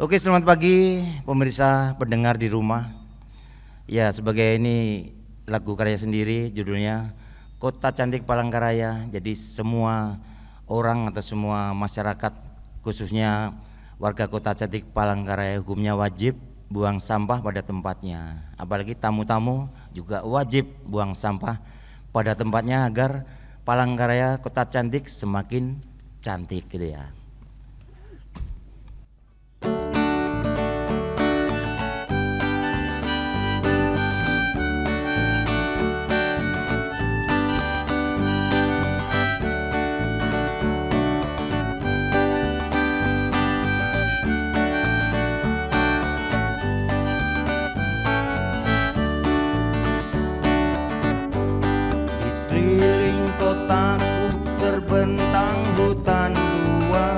Oke, selamat pagi pemirsa pendengar di rumah. Ya, sebagai ini lagu karya sendiri, judulnya Kota Cantik Palangkaraya. Jadi semua orang atau semua masyarakat, khususnya warga Kota Cantik Palangkaraya, hukumnya wajib buang sampah pada tempatnya. Apalagi tamu-tamu juga wajib buang sampah pada tempatnya agar Palangkaraya Kota Cantik semakin cantik gitu ya. Sekeliling kotaku terbentang hutan luas.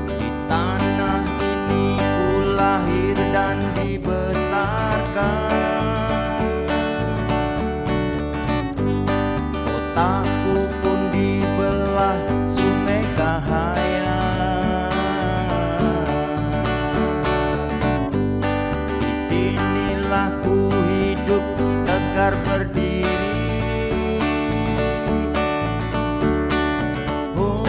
Di tanah ini ku lahir dan dibesarkan. Kotaku pun dibelah Sungai Kahayan. Disinilah ku hidup tegar berdiri. Oh,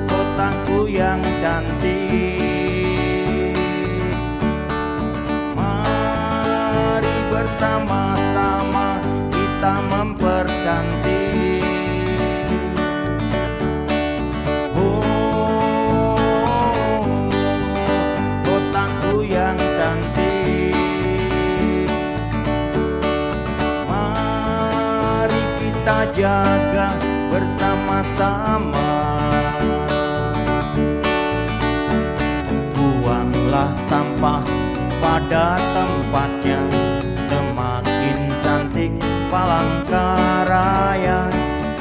kotaku yang cantik, mari bersama-sama kita mempercantik. Kotaku yang cantik, mari kita jaga bersama-sama. Buanglah sampah pada tempatnya, semakin cantik Palangkaraya.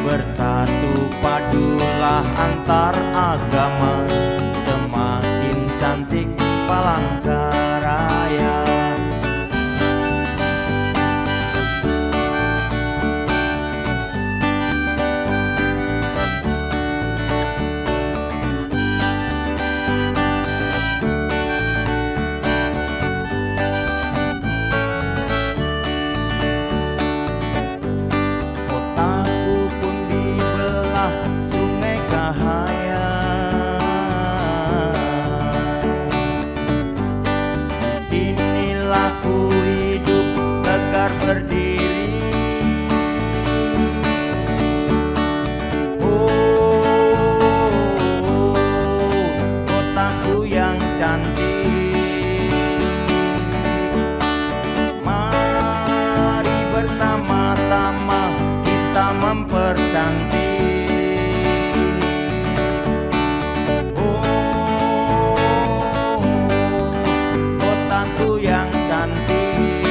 Bersatu padulah antar agama, semakin cantik Palangkaraya. Kotaku pun dibelah Sungai Kahayan. Disinilah ku hidup tegar berdiri. Oh, kotaku yang cantik, mari bersama-sama kita mempercantik. Oh, kotaku yang cantik,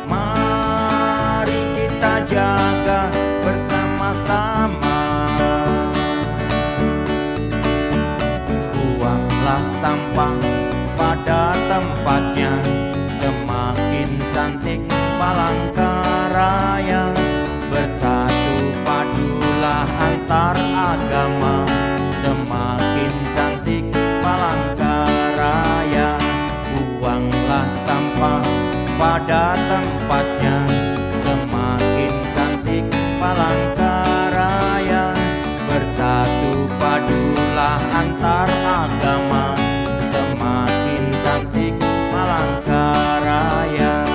mari kita jaga bersama-sama. Buanglah sampah pada tempatnya, semakin cantik Palangkaraya. Bersatu padulah antar agama, semakin cantik Palangkaraya. Buanglah sampah pada tempatnya, semakin cantik Palangkaraya. Bersatu padulah antar agama, semakin cantik Palangkaraya.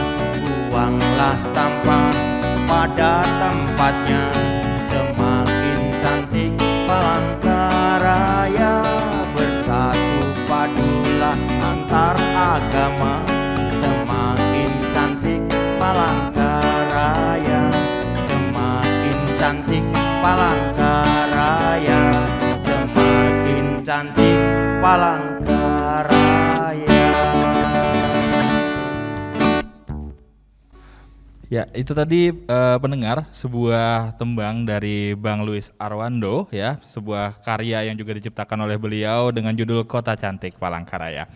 Buanglah sampah pada tempatnya, semakin cantik Palangkaraya. Bersatu padulah antar agama, semakin cantik Palangkaraya. Semakin cantik Palangkaraya, semakin cantik Palangkaraya. Ya, itu tadi pendengar sebuah tembang dari Bang Luis Arwando ya, sebuah karya yang juga diciptakan oleh beliau dengan judul Kota Cantik Palangkaraya.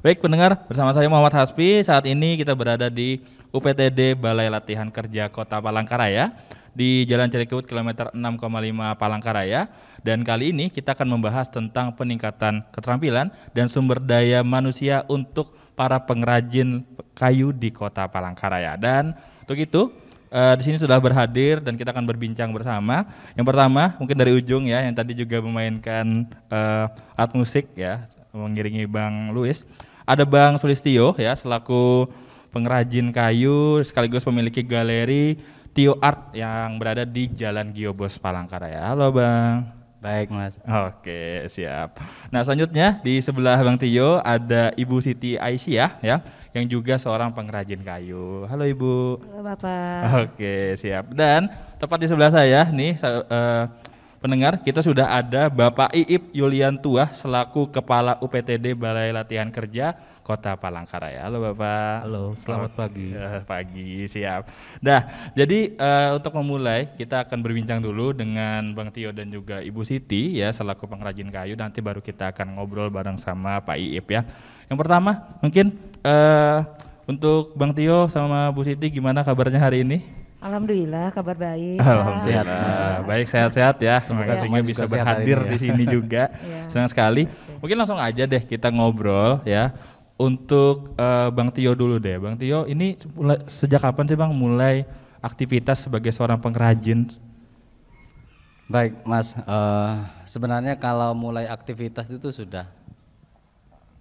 Baik pendengar, bersama saya Muhammad Hasbi, saat ini kita berada di UPTD Balai Latihan Kerja Kota Palangkaraya di Jalan Cilikriwut kilometer 6,5 Palangkaraya. Dan kali ini kita akan membahas tentang peningkatan keterampilan dan sumber daya manusia untuk para pengrajin kayu di Kota Palangkaraya. Dan untuk itu di sini sudah berhadir dan kita akan berbincang bersama. Yang pertama mungkin dari ujung ya, yang tadi juga memainkan alat musik ya, mengiringi Bang Luis. Ada Bang Sulistyo ya, selaku pengrajin kayu sekaligus memiliki galeri Tio Art yang berada di Jalan Giobos Palangkaraya. Halo Bang. Baik Mas. Oke, siap. Nah selanjutnya di sebelah Bang Tio ada Ibu Siti Aisyah ya, yang juga seorang pengrajin kayu. Halo Ibu. Halo Bapak. Oke, siap. Dan tepat di sebelah saya nih pendengar, kita sudah ada Bapak Iip Yuliantua selaku Kepala UPTD Balai Latihan Kerja Kota Palangkaraya. Halo Bapak. Halo, selamat pagi. Pagi, siap. Nah, jadi untuk memulai kita akan berbincang dulu dengan Bang Tio dan juga Ibu Siti ya selaku pengrajin kayu. Nanti baru kita akan ngobrol bareng sama Pak Iip ya. Yang pertama mungkin untuk Bang Tio sama Bu Siti gimana kabarnya hari ini? Alhamdulillah kabar baik. Alhamdulillah. Sehat. Baik, sehat-sehat ya. Semoga Semoga semuanya juga bisa sehat berhadir hari ini di ya. sini juga. Senang sekali. Mungkin langsung aja deh kita ngobrol ya. Untuk Bang Tio dulu deh. Bang Tio, ini sejak kapan sih Bang mulai aktivitas sebagai seorang pengrajin? Baik Mas, sebenarnya kalau mulai aktivitas itu sudah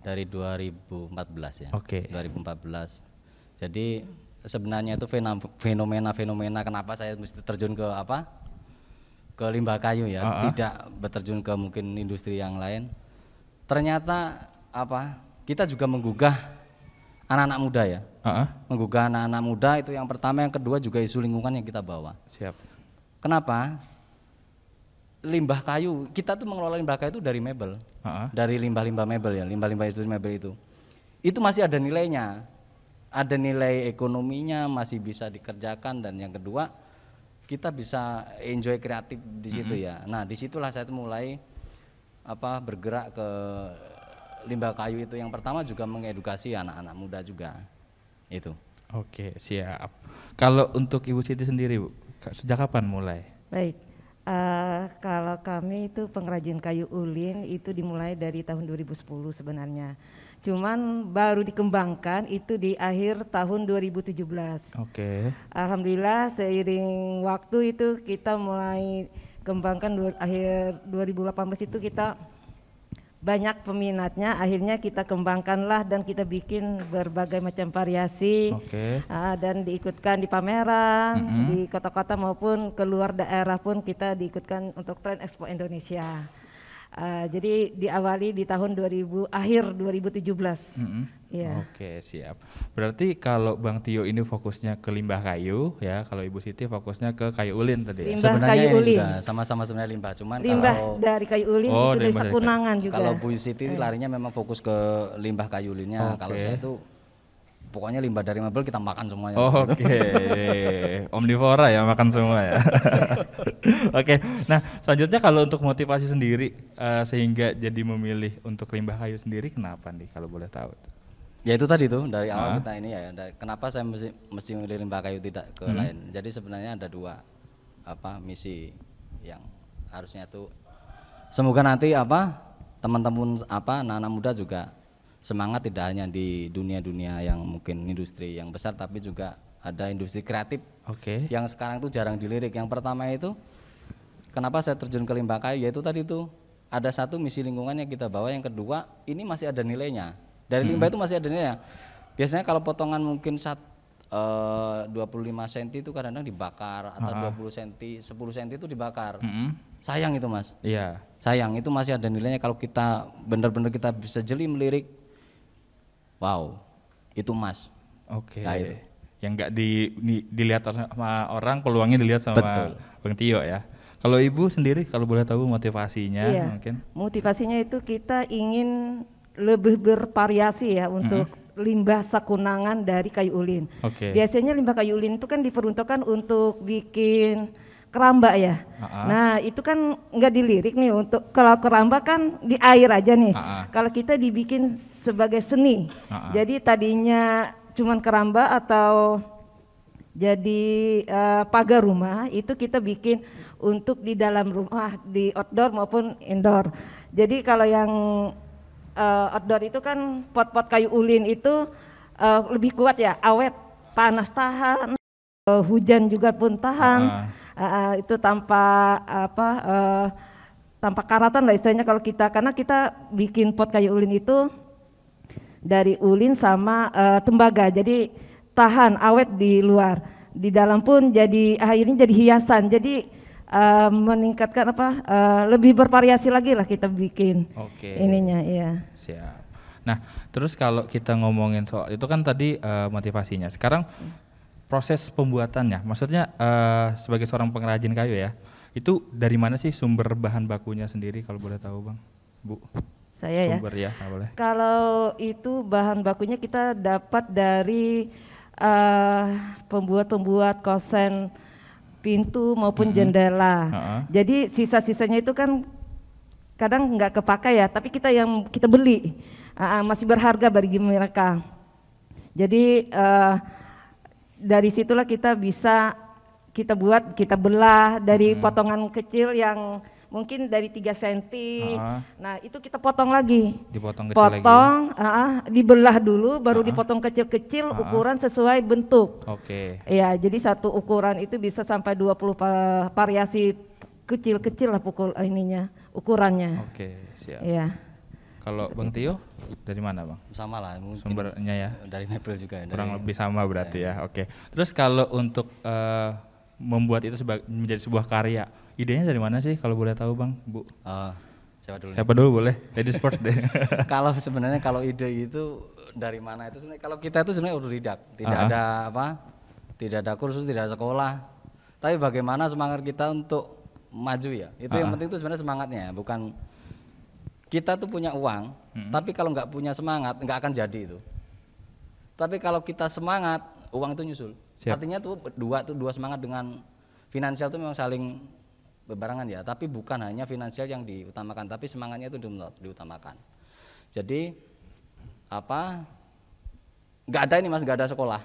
dari 2014 ya. Oke. 2014. Jadi sebenarnya itu fenomena kenapa saya mesti terjun ke ke limbah kayu ya, tidak berterjun ke mungkin industri yang lain. Ternyata kita juga menggugah anak-anak muda ya. Menggugah anak-anak muda itu yang pertama, yang kedua juga isu lingkungan yang kita bawa. Siap. Kenapa? Limbah kayu, kita tuh mengelola limbah kayu itu dari mebel. Dari limbah-limbah mebel ya, limbah-limbah industri mebel itu. Itu masih ada nilainya. Ada nilai ekonominya, masih bisa dikerjakan, dan yang kedua kita bisa enjoy kreatif di situ ya. Nah, disitulah saya mulai bergerak ke limbah kayu itu. Yang pertama juga mengedukasi anak-anak muda juga. Itu. Oke, siap. Kalau untuk Ibu Siti sendiri, Bu, sejak kapan mulai? Baik. Kalau kami itu pengrajin kayu ulin itu dimulai dari tahun 2010 sebenarnya. Cuman baru dikembangkan itu di akhir tahun 2017. Oke. Alhamdulillah seiring waktu itu kita mulai kembangkan akhir 2018 itu kita banyak peminatnya, akhirnya kita kembangkanlah dan kita bikin berbagai macam variasi. Dan diikutkan di pameran di kota-kota maupun keluar daerah pun kita diikutkan untuk Trend Expo Indonesia. Jadi diawali di tahun akhir 2017. Ya. Oke, siap. Berarti kalau Bang Tio ini fokusnya ke limbah kayu ya, kalau Ibu Siti fokusnya ke kayu ulin tadi. Limbah Sebenarnya kayu ini ulin. juga sama-sama sebenarnya limbah, cuman Limbah kalau dari kayu ulin itu dari limbah dari Sakunangan juga. kalau Bu Siti larinya memang fokus ke limbah kayu ulinnya. Kalau saya itu pokoknya limbah dari mebel kita makan semuanya. Oke. Omnivora ya, makan semua ya. Oke. Nah, selanjutnya kalau untuk motivasi sendiri sehingga jadi memilih untuk limbah kayu sendiri, kenapa nih kalau boleh tahu? Ya itu tadi tuh dari awal kita ini ya, kenapa saya mesti memilih limbah kayu tidak ke lain. Jadi sebenarnya ada dua misi yang harusnya tuh semoga nanti teman-teman anak-anak muda juga semangat tidak hanya di dunia-dunia yang mungkin industri yang besar, tapi juga ada industri kreatif yang sekarang tuh jarang dilirik. Yang pertama itu kenapa saya terjun ke limbah kayu, yaitu tadi tuh ada satu misi lingkungan yang kita bawa, yang kedua ini masih ada nilainya. Dari limbah itu masih ada nilainya. Biasanya kalau potongan mungkin 25 cm itu kadang-kadang dibakar, atau 20 cm, 10 cm itu dibakar. Sayang itu Mas. Iya. Sayang, itu masih ada nilainya. Kalau kita benar-benar kita bisa jeli melirik, wow, itu emas. Nah, itu. Yang nggak dilihat sama orang, peluangnya dilihat sama Bang Tio ya. Kalau Ibu sendiri kalau boleh tahu motivasinya mungkin? Motivasinya itu kita ingin lebih bervariasi ya untuk limbah Sakunangan dari kayu ulin. Biasanya limbah kayu ulin itu kan diperuntukkan untuk bikin keramba ya. Nah itu kan nggak dilirik nih, untuk kalau keramba kan di air aja nih. Kalau kita dibikin sebagai seni. Jadi tadinya cuman keramba atau Jadi pagar rumah itu kita bikin untuk di dalam rumah, di outdoor maupun indoor. Jadi kalau yang outdoor itu kan pot-pot kayu ulin itu lebih kuat ya, awet, panas tahan, hujan juga pun tahan. Itu tanpa tanpa karatan lah istilahnya kalau kita, karena kita bikin pot kayu ulin itu dari ulin sama tembaga, jadi tahan awet di luar, di dalam pun jadi akhirnya jadi hiasan, jadi meningkatkan lebih bervariasi lagi lah kita bikin. Ininya ya. Siap. Nah terus kalau kita ngomongin soal itu kan tadi motivasinya, sekarang proses pembuatannya, maksudnya sebagai seorang pengrajin kayu ya, itu dari mana sih sumber bahan bakunya sendiri kalau boleh tahu Bang, Bu? Saya sumber ya, boleh. Kalau itu bahan bakunya kita dapat dari pembuat kosen pintu maupun jendela. Jadi sisa-sisanya itu kan kadang nggak kepakai ya, tapi kita beli masih berharga bagi mereka. Jadi dari situlah kita bisa kita belah dari potongan kecil yang mungkin dari 3 cm. Nah itu kita potong lagi. Dipotong kecil lagi. Dibelah dulu, baru dipotong kecil-kecil ukuran sesuai bentuk. Ya, jadi satu ukuran itu bisa sampai 20 variasi kecil-kecil lah ukurannya. Siap. Ya. Kalau Bang Tio dari mana Bang? Sama lah mungkin sumbernya ya. Dari mebel juga ya. Kurang lebih sama berarti ya. Terus kalau untuk membuat itu menjadi sebuah karya, idenya dari mana sih kalau boleh tahu Bang, Bu? Siapa dulu boleh? Ladies first deh. Kalau sebenarnya kalau ide itu dari mana itu sebenarnya, kalau kita itu sebenarnya otodidak, tidak ada tidak ada kursus, tidak ada sekolah. Tapi bagaimana semangat kita untuk maju ya? Itu yang penting itu sebenarnya semangatnya, bukan kita tuh punya uang, tapi kalau nggak punya semangat nggak akan jadi itu. Tapi kalau kita semangat, uang itu nyusul. Artinya tuh dua semangat dengan finansial itu memang saling berbarengan ya, tapi bukan hanya finansial yang diutamakan, tapi semangatnya itu diutamakan. Jadi nggak ada ini Mas, nggak ada sekolah.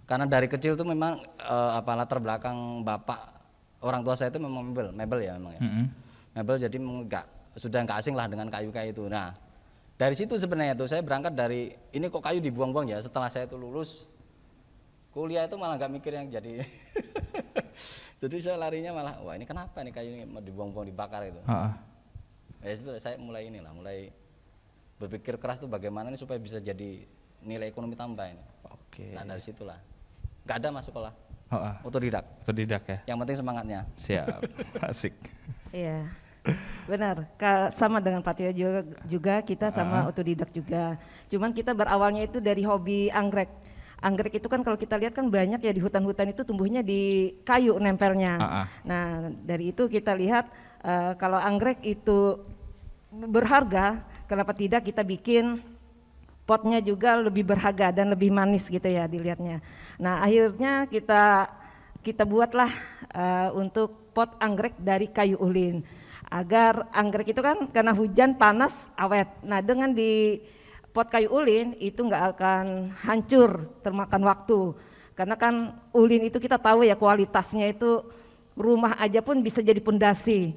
Karena dari kecil tuh memang latar belakang bapak orang tua saya itu memang mebel ya memang ya. Mebel, jadi sudah nggak asing lah dengan kayu-kayu itu. Nah dari situ sebenarnya tuh saya berangkat dari ini kok kayu dibuang-buang ya. Setelah saya itu lulus kuliah itu malah nggak mikir yang jadi. Jadi saya larinya malah wah ini kenapa nih kayu ini mau dibuang-buang, dibakar itu. Ya itu saya mulai berpikir keras tuh bagaimana nih supaya bisa jadi nilai ekonomi tambah ini. Nah dari situlah nggak ada masuk sekolah. Otodidak ya. Yang penting semangatnya. Siap. Asik. Iya. Benar, sama dengan Pak Tio juga kita sama otodidak juga. Cuman kita berawalnya itu dari hobi anggrek. Anggrek itu kan kalau kita lihat kan banyak ya di hutan-hutan itu tumbuhnya di kayu nempelnya. Nah dari itu kita lihat kalau anggrek itu berharga, kenapa tidak kita bikin potnya juga lebih berharga dan lebih manis gitu ya dilihatnya. Nah akhirnya kita buatlah untuk pot anggrek dari kayu ulin. Agar anggrek itu kan karena hujan panas awet. Nah dengan di pot kayu ulin itu nggak akan hancur termakan waktu. Karena kan ulin itu kita tahu ya kualitasnya itu rumah aja pun bisa jadi pondasi.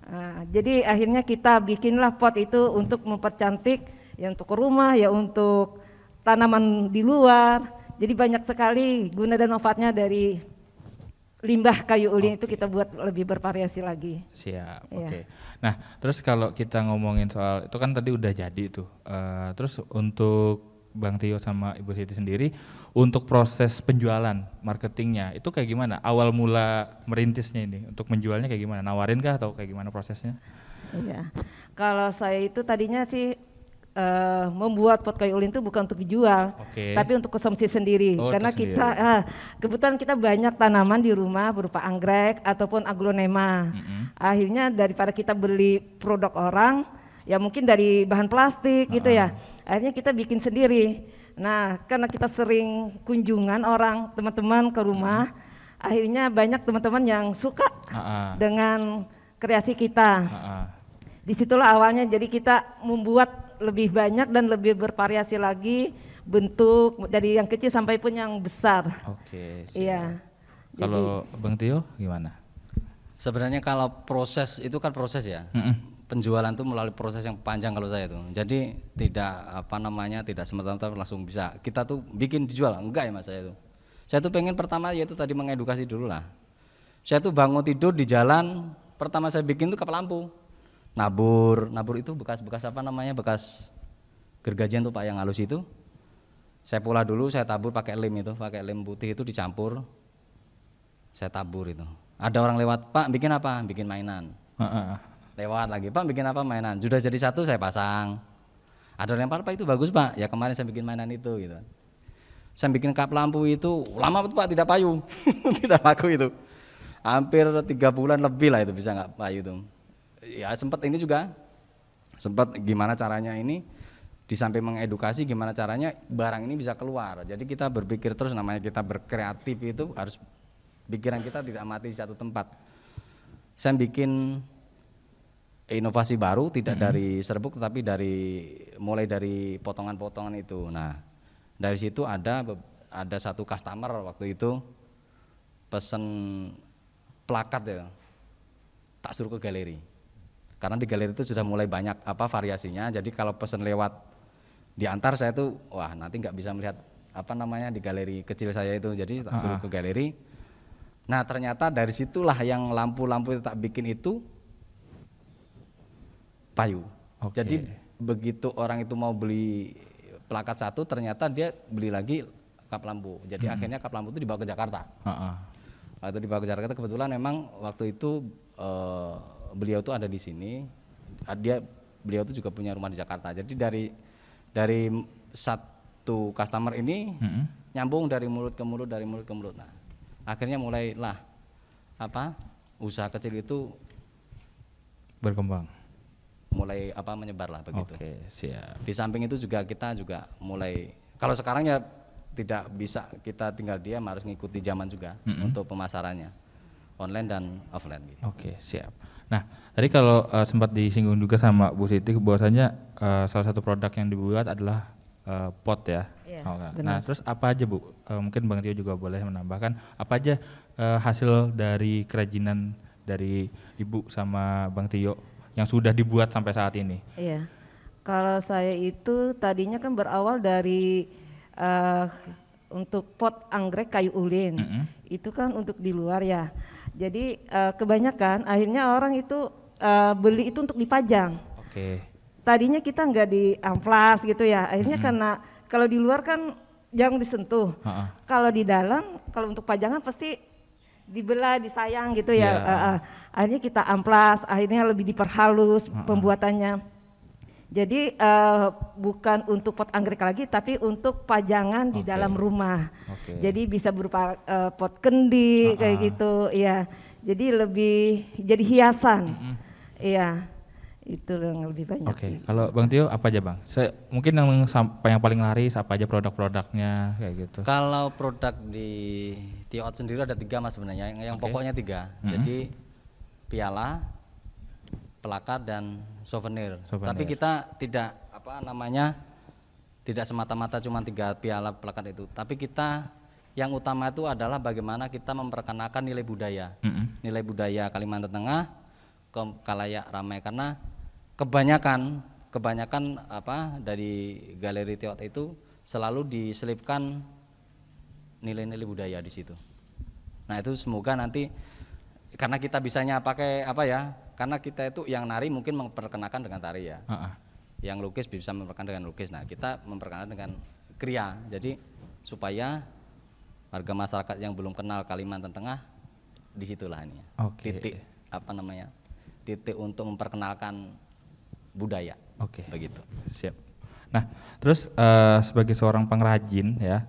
Nah, jadi akhirnya kita bikinlah pot itu untuk mempercantik ya untuk rumah ya untuk tanaman di luar. Jadi banyak sekali guna dan manfaatnya dari limbah kayu ulin itu kita buat lebih bervariasi lagi. Siap, Nah terus kalau kita ngomongin soal itu kan tadi udah jadi tuh, terus untuk Bang Tio sama Ibu Siti sendiri untuk proses penjualan, marketingnya itu kayak gimana? Awal mula merintisnya ini untuk menjualnya kayak gimana? Nawarin kah atau kayak gimana prosesnya? Iya, kalau saya itu tadinya sih membuat pot kayu ulin itu bukan untuk dijual, tapi untuk konsumsi sendiri. Karena kita kebetulan kita banyak tanaman di rumah berupa anggrek ataupun aglonema. Akhirnya daripada kita beli produk orang, ya mungkin dari bahan plastik gitu ya. Akhirnya kita bikin sendiri. Nah, karena kita sering kunjungan orang teman-teman ke rumah, akhirnya banyak teman-teman yang suka dengan kreasi kita. Disitulah awalnya jadi kita membuat lebih banyak dan lebih bervariasi lagi bentuk dari yang kecil sampai pun yang besar. Oke. Siap. Iya. Kalau Bang Tio gimana? Sebenarnya kalau proses itu kan proses ya. Penjualan itu melalui proses yang panjang kalau saya tuh. Jadi tidak tidak semata-mata langsung bisa. Kita tuh bikin dijual, enggak ya Mas saya tuh. Saya tuh pengen pertama yaitu tadi mengedukasi dulu lah. Saya tuh bangun tidur di jalan, pertama saya bikin tuh kapal lampu. Nabur itu bekas bekas gergajian tuh Pak yang halus itu. Saya pola dulu, saya tabur pakai lem putih itu dicampur. Saya tabur itu. Ada orang lewat, Pak bikin apa? Bikin mainan. Lewat lagi, Pak bikin apa? Mainan. Sudah jadi satu saya pasang. Ada lempar, Pak itu bagus Pak. Ya kemarin saya bikin mainan itu gitu. Saya bikin kap lampu itu lama Pak tidak payu. Tidak laku itu. Hampir 3 bulan lebih lah itu bisa nggak payu itu. Ya sempat ini juga. Sempat gimana caranya ini di samping mengedukasi gimana caranya barang ini bisa keluar. Jadi kita berpikir terus namanya kita berkreatif itu harus pikiran kita tidak mati di satu tempat. Saya bikin inovasi baru tidak dari serbuk tapi mulai dari potongan-potongan itu. Nah, dari situ ada satu customer waktu itu pesen plakat ya. Tak suruh ke galeri. Karena di galeri itu sudah mulai banyak variasinya. Jadi kalau pesen lewat diantar saya tuh wah nanti nggak bisa melihat di galeri kecil saya itu. Jadi tak suruh ke galeri. Nah ternyata dari situlah yang lampu-lampu tak bikin itu payu. Jadi begitu orang itu mau beli plakat satu ternyata dia beli lagi kap lampu. Jadi akhirnya kap lampu itu dibawa ke Jakarta. Waktu dibawa ke Jakarta kebetulan memang waktu itu beliau tuh ada di sini. Beliau tuh juga punya rumah di Jakarta. Jadi dari satu customer ini nyambung dari mulut ke mulut. Nah, akhirnya mulailah usaha kecil itu berkembang, mulai menyebar lah begitu. Oke, siap. Di samping itu juga kita juga mulai kalau sekarang ya tidak bisa kita tinggal diam, harus ngikuti zaman juga untuk pemasarannya online dan offline gitu. Oke, siap. Nah, tadi kalau sempat disinggung juga sama Bu Siti bahwasanya salah satu produk yang dibuat adalah pot ya. Iya, Nah, terus apa aja Bu? Mungkin Bang Tio juga boleh menambahkan apa aja hasil dari kerajinan dari Ibu sama Bang Tio yang sudah dibuat sampai saat ini? Iya. Kalau saya itu tadinya kan berawal dari untuk pot anggrek kayu ulin. Itu kan untuk di luar ya. Jadi kebanyakan akhirnya orang itu beli itu untuk dipajang. Oke. Tadinya kita nggak di amplas gitu ya. Akhirnya karena kalau di luar kan jarang disentuh. Kalau di dalam, kalau untuk pajangan pasti dibelah, disayang gitu ya. Akhirnya kita amplas, akhirnya lebih diperhalus pembuatannya. Jadi bukan untuk pot anggrek lagi, tapi untuk pajangan di dalam rumah. Jadi bisa berupa pot kendi kayak gitu, ya. Jadi lebih jadi hiasan, iya. Itu yang lebih banyak. Oke, kalau Bang Tio apa aja Bang? Mungkin yang paling laris apa aja produk-produknya kayak gitu? Kalau produk di Tio Out sendiri ada 3 Mas sebenarnya, yang pokoknya 3. Jadi piala, plakat dan souvenir. Tapi kita tidak tidak semata-mata cuma 3 piala plakat itu. Tapi kita yang utama itu adalah bagaimana kita memperkenalkan nilai budaya. Nilai budaya Kalimantan Tengah ke khalayak ramai, karena kebanyakan dari galeri Tio Out itu selalu diselipkan nilai-nilai budaya di situ. Nah, itu semoga nanti karena kita bisanya pakai karena kita itu yang nari mungkin memperkenalkan dengan tari ya. Yang lukis bisa memperkenalkan dengan lukis. Nah, kita memperkenalkan dengan kriya. Jadi supaya warga masyarakat yang belum kenal Kalimantan Tengah disitulah ini. Titik titik untuk memperkenalkan budaya. Begitu. Siap. Nah, terus sebagai seorang pengrajin ya,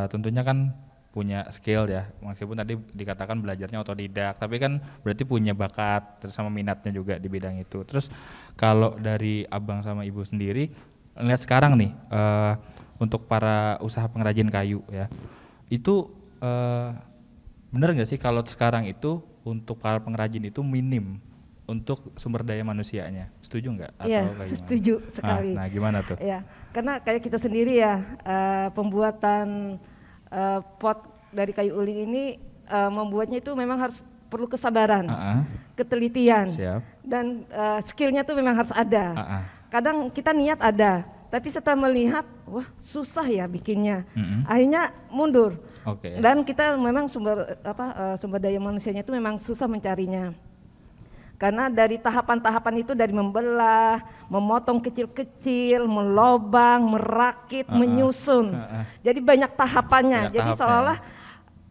tentunya kan punya skill ya, meskipun tadi dikatakan belajarnya otodidak, tapi kan berarti punya bakat terus sama minatnya juga di bidang itu. Terus kalau dari Abang sama Ibu sendiri lihat sekarang nih untuk para usaha pengrajin kayu ya, itu benar nggak sih kalau sekarang itu untuk para pengrajin itu minim untuk sumber daya manusianya. Setuju nggak? Iya, setuju sekali. Nah, gimana tuh? Ya, karena kayak kita sendiri ya, pembuatan pot dari kayu ulin ini membuatnya itu memang harus perlu kesabaran, ketelitian, dan skillnya tuh memang harus ada. Kadang kita niat ada, tapi setelah melihat, wah susah ya bikinnya, akhirnya mundur. Dan kita memang sumber daya manusianya itu memang susah mencarinya. Karena dari tahapan-tahapan itu, dari membelah, memotong kecil-kecil, melobang, merakit, menyusun. Jadi banyak tahapannya. Jadi seolah-olah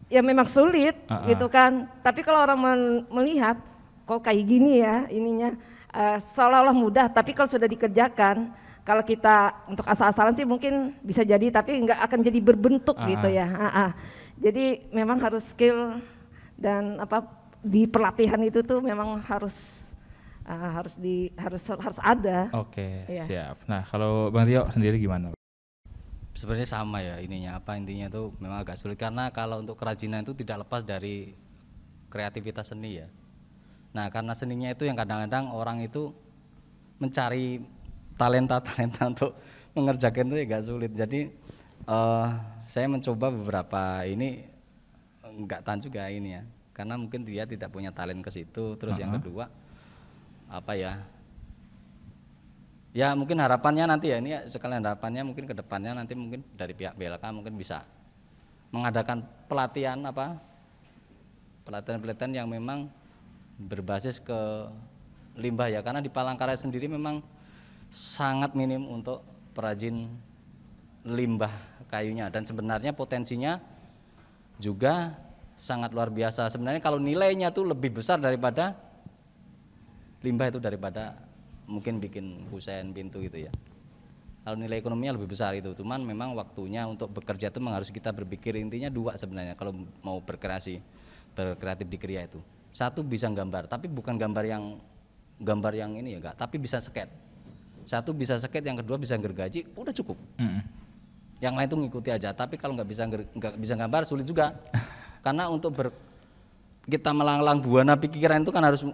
ya memang sulit gitu kan. Tapi kalau orang melihat kok kayak gini ya ininya, seolah-olah mudah. Tapi kalau sudah dikerjakan, kalau kita untuk asal-asalan sih mungkin bisa jadi, tapi nggak akan jadi berbentuk gitu ya. Jadi memang harus skill dan di pelatihan itu tuh memang harus ada. Siap. Nah, kalau Bang Tio sendiri gimana? Sebenarnya sama ya intinya tuh memang agak sulit, karena kalau untuk kerajinan itu tidak lepas dari kreativitas seni ya. Nah, karena seninya itu yang kadang-kadang orang itu mencari talenta untuk mengerjakan itu agak sulit. Jadi saya mencoba beberapa ini enggak tahan juga ini ya, karena mungkin dia tidak punya talent ke situ. Terus yang kedua ya mungkin harapannya nanti ya, ini sekalian harapannya mungkin ke depannya nanti mungkin dari pihak BLK mungkin bisa mengadakan pelatihan yang memang berbasis ke limbah ya, karena di Palangkaraya sendiri memang sangat minim untuk perajin limbah kayunya, dan sebenarnya potensinya juga sangat luar biasa. Sebenarnya kalau nilainya tuh lebih besar daripada limbah itu, daripada mungkin bikin kusen, pintu gitu ya. Kalau nilai ekonominya lebih besar itu, cuman memang waktunya untuk bekerja itu harus kita berpikir, intinya dua sebenarnya kalau mau berkreatif di kriya itu. Satu bisa gambar, tapi bukan gambar yang ini ya enggak, tapi bisa sket. Satu bisa sket, yang kedua bisa gergaji, udah cukup. Yang lain itu ngikuti aja, tapi kalau nggak bisa gambar sulit juga. Karena untuk kita melanglang buana pikiran itu kan harus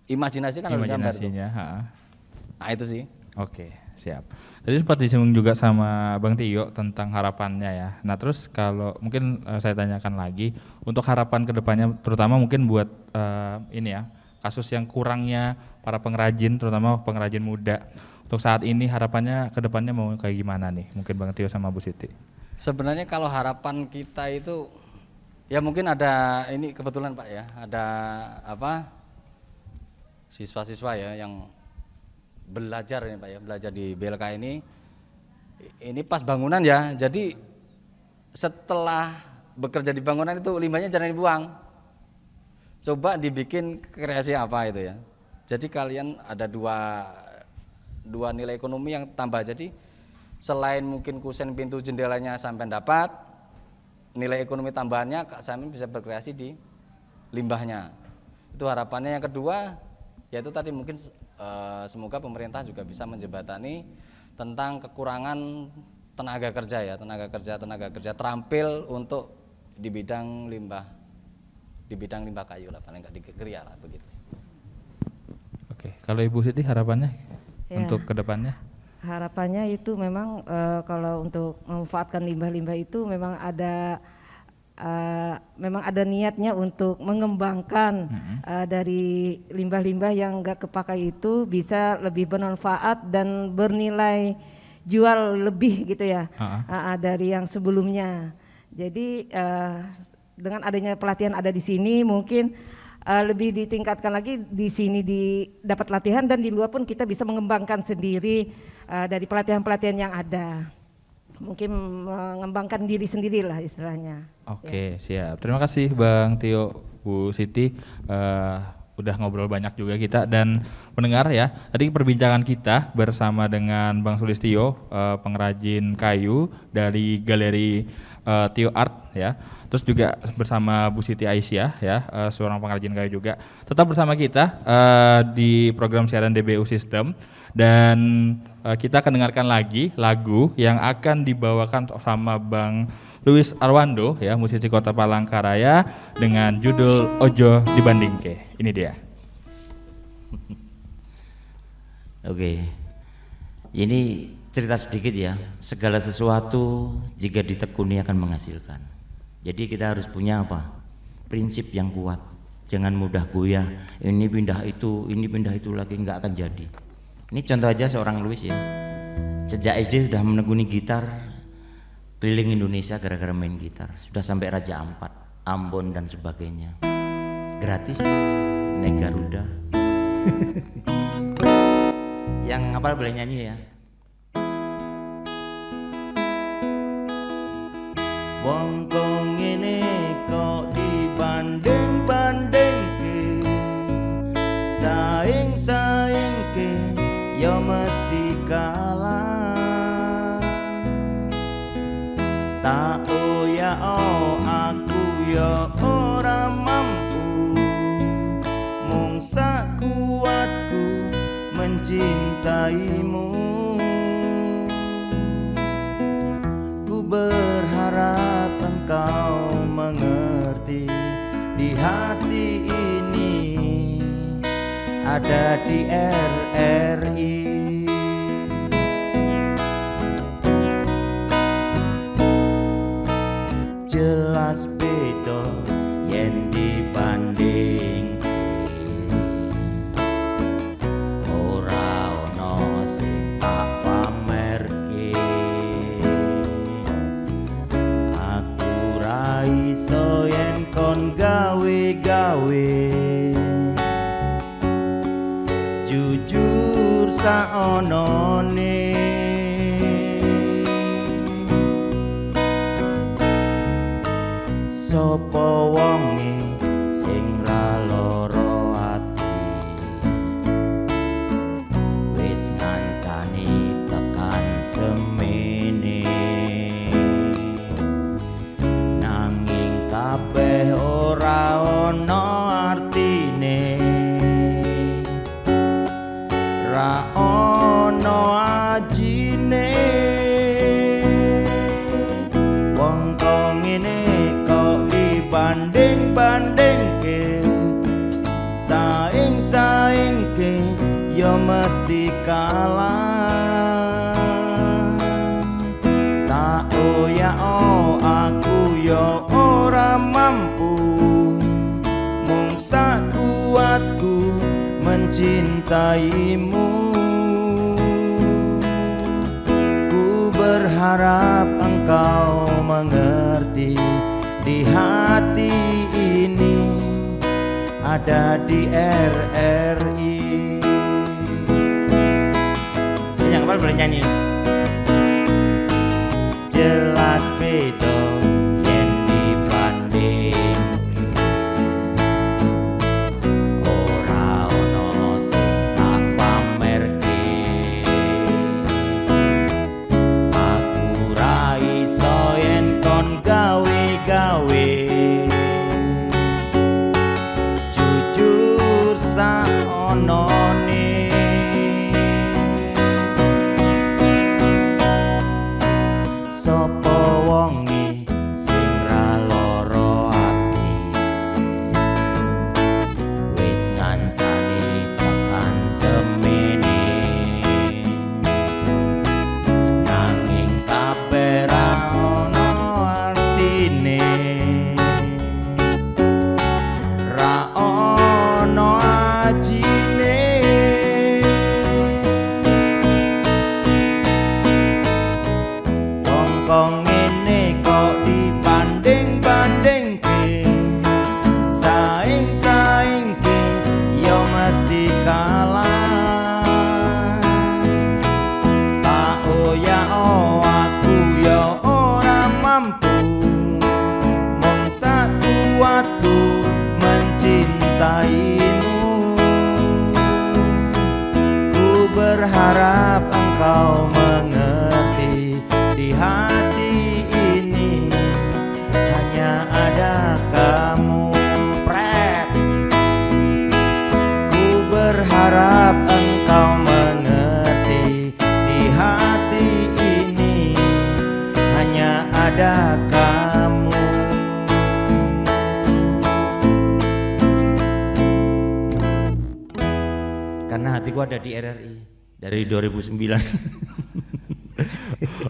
imajinasi, kan harus gambar tuh. Nah itu sih. Oke, siap. Tadi sempat disinggung juga sama Bang Tio tentang harapannya ya. Nah terus kalau mungkin saya tanyakan lagi untuk harapan kedepannya, terutama mungkin buat ini ya, kasus yang kurangnya para pengrajin, terutama pengrajin muda. Untuk saat ini harapannya kedepannya mau kayak gimana nih? Mungkin Bang Tio sama Bu Siti. Sebenarnya kalau harapan kita itu ya mungkin ada ini kebetulan Pak ya, ada siswa-siswa ya yang belajar ini Pak ya, belajar di BLK ini pas bangunan ya. Jadi setelah bekerja di bangunan itu limbahnya jangan dibuang. Coba dibikin kreasi apa itu ya. Jadi kalian ada dua nilai ekonomi yang tambah. Jadi selain mungkin kusen, pintu, jendelanya sampai dapat, nilai ekonomi tambahannya sampai bisa berkreasi di limbahnya. Itu harapannya. Yang kedua yaitu tadi mungkin semoga pemerintah juga bisa menjembatani tentang kekurangan tenaga kerja ya, tenaga kerja terampil untuk di bidang limbah kayu lah, paling nggak di kriya lah begitu. Oke, kalau Ibu Siti harapannya untuk kedepannya? Harapannya itu memang kalau untuk memanfaatkan limbah-limbah itu memang ada niatnya untuk mengembangkan dari limbah-limbah yang enggak kepakai itu bisa lebih bermanfaat dan bernilai jual lebih gitu ya dari yang sebelumnya. Jadi dengan adanya pelatihan ada di sini mungkin lebih ditingkatkan lagi, di sini dapat latihan dan di luar pun kita bisa mengembangkan sendiri dari pelatihan-pelatihan yang ada. Mungkin mengembangkan diri sendirilah istilahnya. Oke, siap. Terima kasih Bang Tio, Bu Siti. Udah ngobrol banyak juga kita dan pendengar ya. Tadi perbincangan kita bersama dengan Bang Sulistyo, pengrajin kayu dari Galeri Tio Art ya. Terus juga bersama Bu Siti Aisyah ya, seorang pengrajin kayu juga. Tetap bersama kita di program siaran DBU System, dan kita akan dengarkan lagi lagu yang akan dibawakan sama Bang Luis Arwando ya, musisi Kota Palangkaraya dengan judul Ojo Dibandingke. Ini dia. Oke, ini cerita sedikit ya. Segala sesuatu jika ditekuni akan menghasilkan. Jadi kita harus punya apa? Prinsip yang kuat. Jangan mudah goyah. Ini pindah itu lagi, nggak akan jadi. Ini contoh aja seorang Louis ya. Sejak SD sudah menekuni gitar, keliling Indonesia gara-gara main gitar. Sudah sampai Raja Ampat, Ambon dan sebagainya. Gratis, naik Garuda. Yang hafal boleh nyanyi ya. Wong kong ngene kok dibanding-bandingke, saing-saingke ya mesti kalah. Tak ya aku ya ora mampu, mung sak kuatku mencintaimu. Ku berharap engkau mengerti, di hati ini ada di RRI. Jelas beda yen dibanding, ora ono sing tak pamerke. Aku ra iso yen kon gawe-gawe, jujur saonone. Sopo wonge sing ra lara ati, wis ngancani tekan semene. Nanging kabeh ora ono artine, ra ono ajine. Wong kok ngene banding-bandingke, saing-saingke ya mesti kalah. Tak ya aku ya ora mampu, mung sak kuatku mencintaimu. Ku berharap engkau mengerti, di hati ini ada di RRI. Yang apa boleh nyanyi? Jelas beda yen dibanding, ora ono sing tak pamerke. Aku ra iso yen kon gawe-gawe, jujur saonone. Sopo wonge sing ra lara ati, wis ngancani tekan semene. Nanging kabeh ra ono artine, ra ono ajine. Wong kok ngene kok dibanding-bandingke, saing-saingke ya mesti kalah. Tak ya aku ya ora mampu, mung sak kuatku mencintaimu. Ku berharap engkau mengerti, di hati ini hanya ada kamu. Pret. Ku berharap engkau mengerti, di hati ini hanya ada kamu. ada di RRI dari 2009.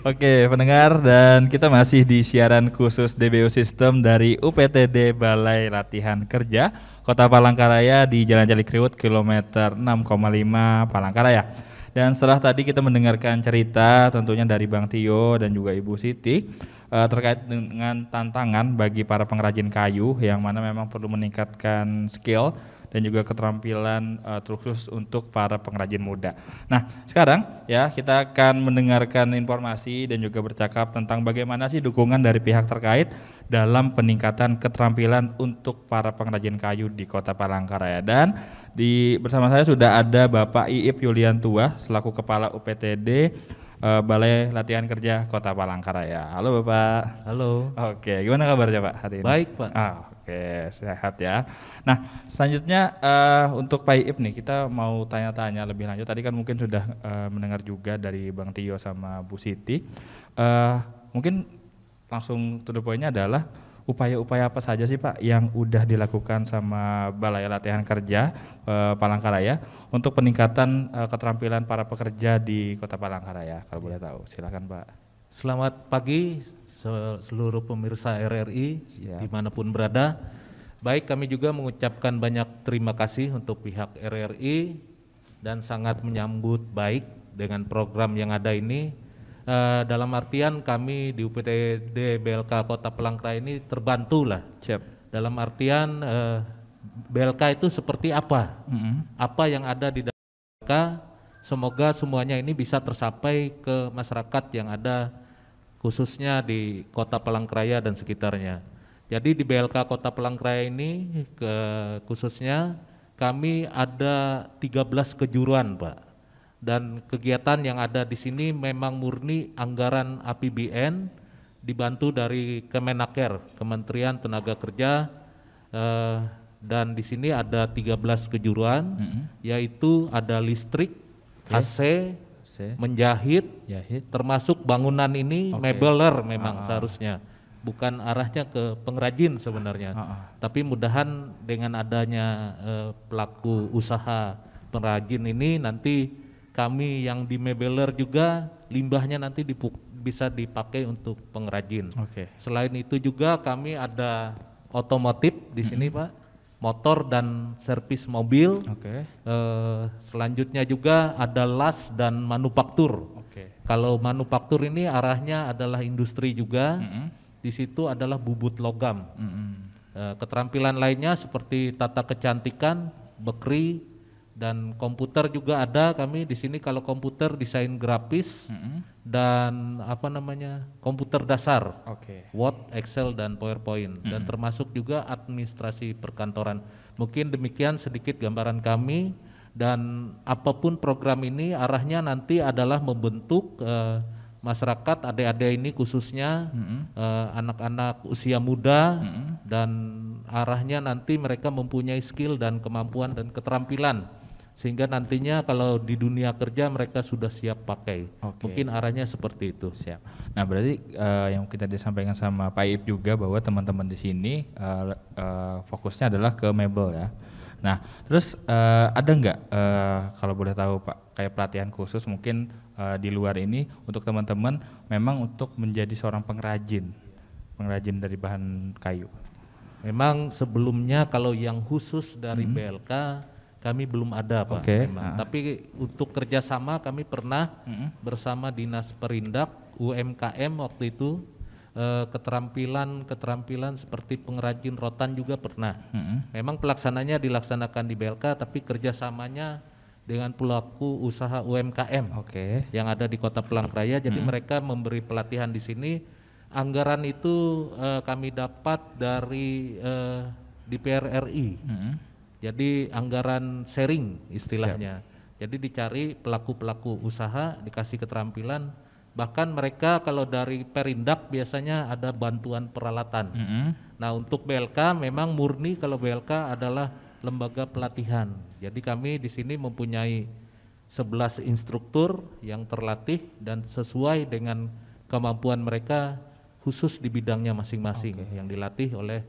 Oke, pendengar, dan kita masih di siaran khusus DBU System dari UPTD Balai Latihan Kerja Kota Palangkaraya di Jalan Calikriwut kilometer 6,5 Palangkaraya. Dan setelah tadi kita mendengarkan cerita tentunya dari Bang Tio dan juga Ibu Siti terkait dengan tantangan bagi para pengrajin kayu yang mana memang perlu meningkatkan skill dan juga keterampilan khusus untuk para pengrajin muda. Nah, sekarang ya kita akan mendengarkan informasi dan juga bercakap tentang bagaimana sih dukungan dari pihak terkait dalam peningkatan keterampilan untuk para pengrajin kayu di Kota Palangkaraya. Dan bersama saya sudah ada Bapak Iip Yuliantua selaku Kepala UPTD Balai Latihan Kerja Kota Palangkaraya. Halo Bapak. Halo. Oke, gimana kabarnya Pak hari ini? Baik Pak. Oke, sehat ya. Nah, selanjutnya untuk Pak Iip nih, kita mau tanya-tanya lebih lanjut. Tadi kan mungkin sudah mendengar juga dari Bang Tio sama Bu Siti. Mungkin langsung to the point-nya adalah upaya-upaya apa saja sih Pak yang udah dilakukan sama Balai Latihan Kerja Palangkaraya untuk peningkatan keterampilan para pekerja di Kota Palangkaraya? Kalau boleh tahu, silakan Pak. Selamat pagi seluruh pemirsa RRI dimanapun berada. Baik, kami juga mengucapkan banyak terima kasih untuk pihak RRI dan sangat menyambut baik dengan program yang ada ini. Dalam artian kami di UPTD BLK Kota Palangkaraya ini terbantu lah. Dalam artian BLK itu seperti apa? Apa yang ada di dalam BLK, semoga semuanya ini bisa tersapai ke masyarakat yang ada khususnya di Kota Palangkaraya dan sekitarnya. Jadi di BLK Kota Palangkaraya ini khususnya kami ada 13 kejuruan Pak. Dan kegiatan yang ada di sini memang murni anggaran APBN dibantu dari Kemenaker, Kementerian Tenaga Kerja, dan di sini ada 13 kejuruan, yaitu ada listrik, AC, menjahit, termasuk bangunan ini mebeler memang seharusnya, bukan arahnya ke pengrajin sebenarnya. Tapi mudahan dengan adanya pelaku usaha pengrajin ini nanti kami yang di mebeler juga limbahnya nanti bisa dipakai untuk pengrajin. Selain itu juga kami ada otomotif di sini Pak, motor dan servis mobil. Selanjutnya juga ada las dan manufaktur. Kalau manufaktur ini arahnya adalah industri juga. Di situ adalah bubut logam. Keterampilan lainnya seperti tata kecantikan, bekri, dan komputer juga ada kami di sini. Kalau komputer desain grafis dan komputer dasar, Word, Excel dan PowerPoint, dan termasuk juga administrasi perkantoran. Mungkin demikian sedikit gambaran kami, dan apapun program ini arahnya nanti adalah membentuk masyarakat adik-adik ini khususnya anak-anak usia muda, dan arahnya nanti mereka mempunyai skill dan kemampuan dan keterampilan sehingga nantinya kalau di dunia kerja mereka sudah siap pakai. Mungkin arahnya seperti itu. Siap. Nah, berarti yang kita disampaikan sama Pak Iip juga bahwa teman-teman di sini fokusnya adalah ke mebel ya. Nah, terus ada nggak kalau boleh tahu Pak kayak pelatihan khusus mungkin di luar ini untuk teman-teman memang untuk menjadi seorang pengrajin dari bahan kayu? Memang sebelumnya kalau yang khusus dari BLK kami belum ada Pak. Tapi untuk kerjasama kami pernah bersama Dinas Perindak, UMKM waktu itu, keterampilan seperti pengrajin rotan juga pernah. Memang pelaksananya dilaksanakan di BLK, tapi kerjasamanya dengan pelaku usaha UMKM yang ada di Kota Palangkaraya. Jadi mereka memberi pelatihan di sini. Anggaran itu kami dapat dari DPR RI. Jadi anggaran sharing istilahnya. Jadi dicari pelaku-pelaku usaha, dikasih keterampilan. Bahkan mereka kalau dari Perindak biasanya ada bantuan peralatan. Nah untuk BLK memang murni kalau BLK adalah lembaga pelatihan. Jadi kami di sini mempunyai 11 instruktur yang terlatih dan sesuai dengan kemampuan mereka khusus di bidangnya masing-masing yang dilatih oleh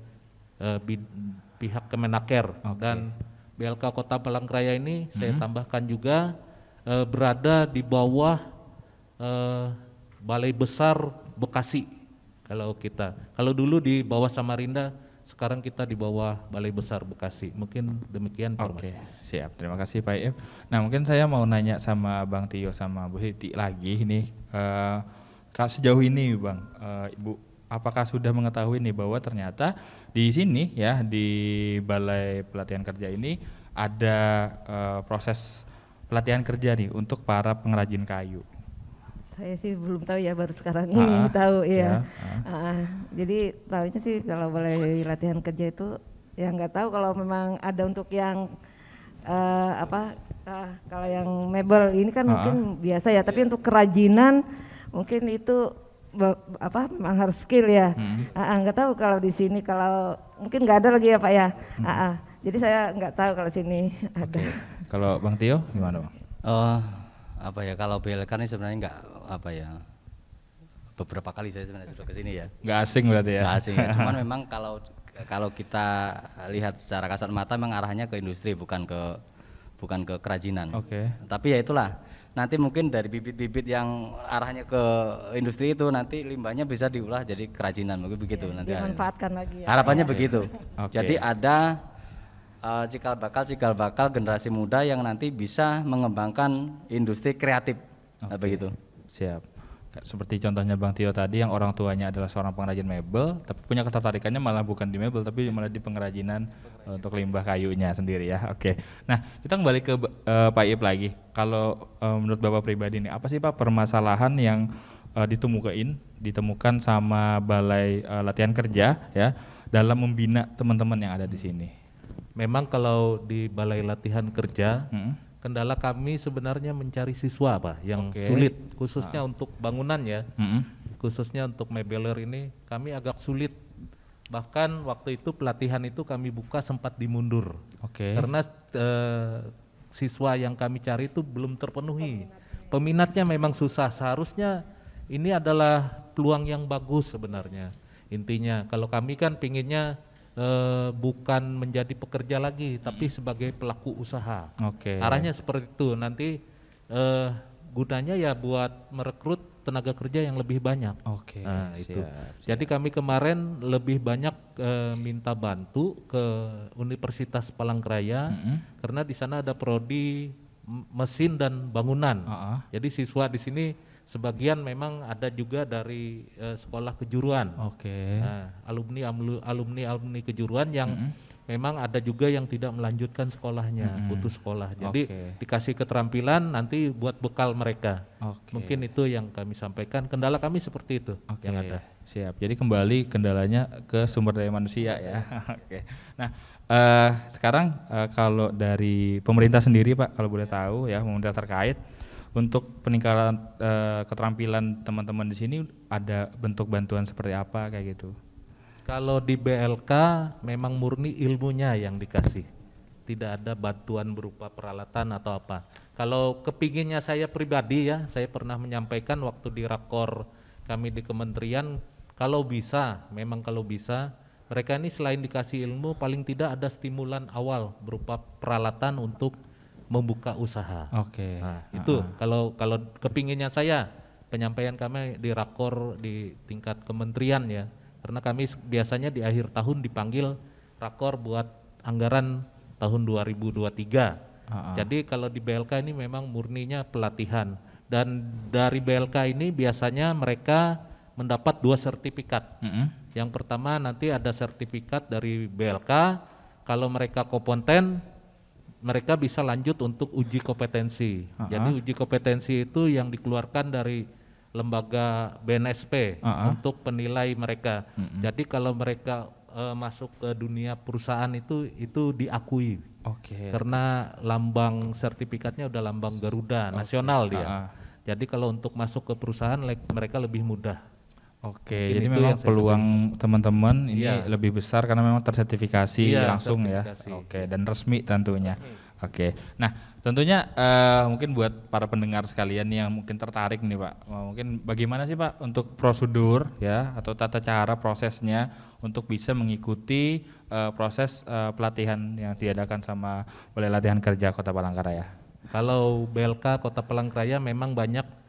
pihak Kemenaker. Dan BLK Kota Palangkaraya ini saya tambahkan juga berada di bawah Balai Besar Bekasi. Kalau dulu di bawah Samarinda, sekarang kita di bawah Balai Besar Bekasi. Mungkin demikian Pak. Oke, siap. Terima kasih Pak Iep. Nah, mungkin saya mau nanya sama Bang Tio sama Bu Siti lagi nih. Sejauh ini Bang, Ibu, apakah sudah mengetahui nih bahwa ternyata di sini ya, di Balai Pelatihan Kerja ini ada proses pelatihan kerja nih untuk para pengrajin kayu? Saya sih belum tahu ya, baru sekarang ini tahu ya. Jadi tahunya sih kalau Balai Latihan Kerja itu ya nggak tahu kalau memang ada untuk yang kalau yang mebel ini kan mungkin biasa ya, tapi untuk kerajinan mungkin itu memang harus skill ya. Nggak tahu kalau di sini, kalau mungkin nggak ada lagi ya Pak ya. Jadi saya nggak tahu kalau sini ada. Kalau Bang Tio gimana Bang? Kalau BLK ini sebenarnya nggak beberapa kali saya sebenarnya sudah ke sini ya. Nggak asing berarti ya? Nggak asing ya, cuman memang kalau kita lihat secara kasat mata memang arahnya ke industri, bukan ke kerajinan. Tapi ya itulah, nanti mungkin dari bibit-bibit yang arahnya ke industri itu nanti limbahnya bisa diolah jadi kerajinan, mungkin begitu nanti. Dimanfaatkan lagi ya. Harapannya begitu. Jadi ada cikal bakal generasi muda yang nanti bisa mengembangkan industri kreatif. Begitu. Siap. Seperti contohnya Bang Tio tadi yang orang tuanya adalah seorang pengrajin mebel, tapi punya ketertarikannya malah bukan di mebel tapi malah di pengrajinan untuk limbah kayunya sendiri ya. Nah, kita kembali ke Pak Iep lagi. Kalau menurut Bapak pribadi nih, apa sih Pak permasalahan yang ditemukan sama Balai Latihan Kerja ya dalam membina teman-teman yang ada di sini? Memang kalau di Balai Latihan Kerja, kendala kami sebenarnya mencari siswa Pak yang sulit, khususnya untuk bangunan ya, khususnya untuk mebeler ini kami agak sulit. Bahkan waktu itu pelatihan itu kami buka sempat dimundur, karena siswa yang kami cari itu belum terpenuhi. Peminatnya memang susah, seharusnya ini adalah peluang yang bagus sebenarnya. Intinya kalau kami kan pinginnya bukan menjadi pekerja lagi, tapi sebagai pelaku usaha. Arahnya seperti itu. Nanti gunanya ya buat merekrut tenaga kerja yang lebih banyak. Itu. Jadi kami kemarin lebih banyak minta bantu ke Universitas Palangkaraya, karena di sana ada prodi mesin dan bangunan. Jadi siswa di sini sebagian memang ada juga dari sekolah kejuruan, alumni kejuruan yang memang ada juga yang tidak melanjutkan sekolahnya, putus sekolah. Jadi dikasih keterampilan nanti buat bekal mereka. Mungkin itu yang kami sampaikan. Kendala kami seperti itu yang ada. Siap. Jadi kembali kendalanya ke sumber daya manusia ya. Nah, sekarang kalau dari pemerintah sendiri Pak, kalau boleh tahu ya, pemerintah terkait untuk peningkatan keterampilan teman-teman di sini ada bentuk bantuan seperti apa kayak gitu? Kalau di BLK memang murni ilmunya yang dikasih, tidak ada bantuan berupa peralatan atau apa. Kalau kepinginnya saya pribadi ya, saya pernah menyampaikan waktu di rakor kami di kementerian, kalau bisa mereka ini selain dikasih ilmu paling tidak ada stimulan awal berupa peralatan untuk membuka usaha. Nah, itu kalau kepinginnya saya, penyampaian kami di rakor di tingkat kementerian ya, karena kami biasanya di akhir tahun dipanggil rakor buat anggaran tahun 2023. Jadi kalau di BLK ini memang murninya pelatihan, dan dari BLK ini biasanya mereka mendapat 2 sertifikat. Yang pertama nanti ada sertifikat dari BLK, kalau mereka kompeten mereka bisa lanjut untuk uji kompetensi. Jadi uji kompetensi itu yang dikeluarkan dari lembaga BNSP untuk penilai mereka. Jadi kalau mereka masuk ke dunia perusahaan itu diakui. Karena lambang sertifikatnya udah lambang Garuda nasional dia. Jadi kalau untuk masuk ke perusahaan mereka lebih mudah. Jadi memang peluang teman-teman ini lebih besar karena memang tersertifikasi langsung sertifikasi. Ya. Dan resmi tentunya. Oke. Nah, tentunya mungkin buat para pendengar sekalian yang mungkin tertarik nih Pak, mungkin bagaimana sih Pak untuk prosedur ya atau tata cara prosesnya untuk bisa mengikuti proses pelatihan yang diadakan sama Balai Latihan Kerja Kota Palangkaraya? Kalau BLK Kota Palangkaraya memang banyak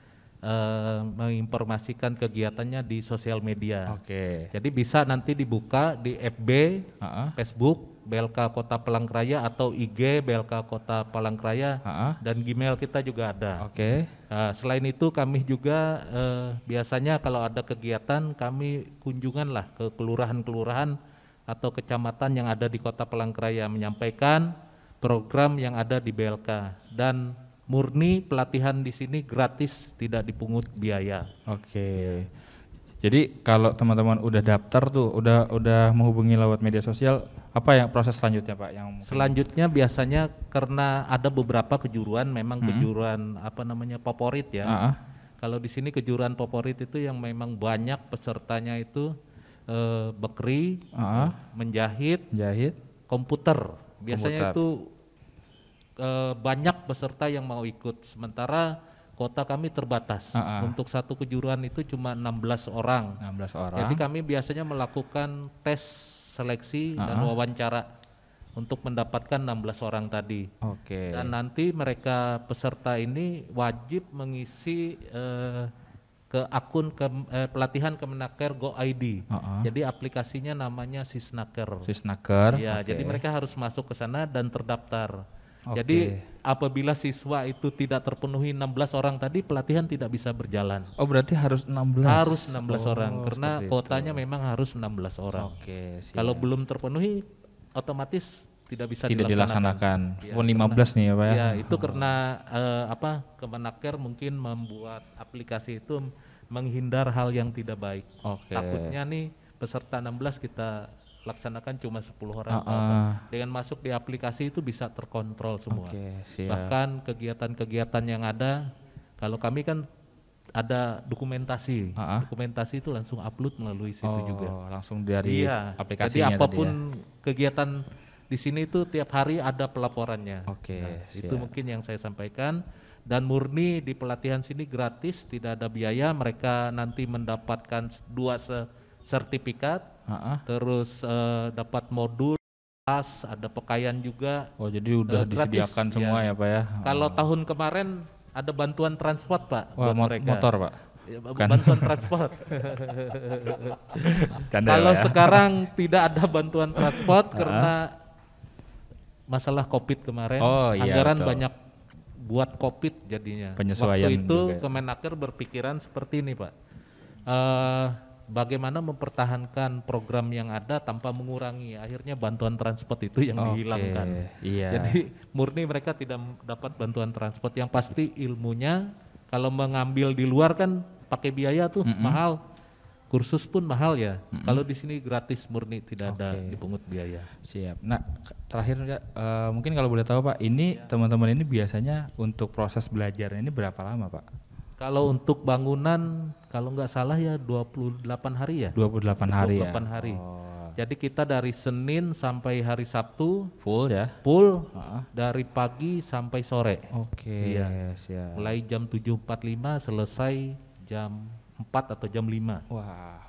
menginformasikan kegiatannya di sosial media. Oke. Jadi bisa nanti dibuka di FB, Facebook BLK Kota Palangkaraya atau IG BLK Kota Palangkaraya dan Gmail kita juga ada. Oke. Selain itu kami juga biasanya kalau ada kegiatan kami kunjungan lah ke kelurahan-kelurahan atau kecamatan yang ada di Kota Palangkaraya menyampaikan program yang ada di BLK dan murni pelatihan di sini gratis, tidak dipungut biaya. Oke. Jadi kalau teman-teman udah daftar tuh, udah menghubungi lewat media sosial, apa yang proses selanjutnya Pak? Yang selanjutnya biasanya karena ada beberapa kejuruan, memang kejuruan apa namanya favorit ya. Kalau di sini kejuruan favorit itu yang memang banyak pesertanya itu bekri, menjahit, komputer. Biasanya itu banyak peserta yang mau ikut, sementara kota kami terbatas. Untuk satu kejuruan itu cuma 16 orang. 16 orang. Jadi kami biasanya melakukan tes seleksi dan wawancara untuk mendapatkan 16 orang tadi. Oke. Dan nanti mereka peserta ini wajib mengisi ke akun pelatihan Kemenaker Go ID. Jadi aplikasinya namanya Sisnaker. Ya, jadi mereka harus masuk ke sana dan terdaftar. Jadi apabila siswa itu tidak terpenuhi 16 orang tadi, pelatihan tidak bisa berjalan. Oh, berarti harus 16? Harus 16 orang, karena kotanya memang harus 16 orang. Kalau belum terpenuhi, otomatis tidak bisa dilaksanakan. Ya, 15 nih ya Pak ya? Ya, itu karena Kemenaker mungkin membuat aplikasi itu menghindar hal yang tidak baik. Takutnya nih peserta 16 kita laksanakan cuma 10 orang. Dengan masuk di aplikasi itu bisa terkontrol semua. Bahkan kegiatan-kegiatan yang ada, kalau kami kan ada dokumentasi. Dokumentasi itu langsung upload melalui situ juga. Langsung dari aplikasinya. Jadi apapun kegiatan di sini itu tiap hari ada pelaporannya. Itu mungkin yang saya sampaikan. Dan murni di pelatihan sini gratis, tidak ada biaya. Mereka nanti mendapatkan 2 sertifikat, terus dapat modul, tas, ada pakaian juga. Oh, jadi udah disediakan semua ya Pak ya? Kalau tahun kemarin ada bantuan transport Pak. Wah, motor Pak? Bantuan transport. Kalau sekarang tidak ada bantuan transport karena masalah COVID kemarin, anggaran banyak buat COVID jadinya. Penyesuaian waktu itu juga. Kemenaker berpikiran seperti ini Pak, bagaimana mempertahankan program yang ada tanpa mengurangi, akhirnya bantuan transport itu yang dihilangkan. Jadi murni mereka tidak dapat bantuan transport, yang pasti ilmunya kalau mengambil di luar kan pakai biaya tuh mahal, kursus pun mahal ya. Kalau di sini gratis murni, tidak ada dipungut biaya. Siap. Nah, terakhir mungkin kalau boleh tahu Pak, ini teman-teman ini biasanya untuk proses belajarnya ini berapa lama Pak? Kalau untuk bangunan, kalau nggak salah ya 28 hari ya. 28 hari 28 hari. Jadi kita dari Senin sampai hari Sabtu full ya? Full, dari pagi sampai sore. Siap. Mulai jam 7.45 selesai jam 4 atau jam 5.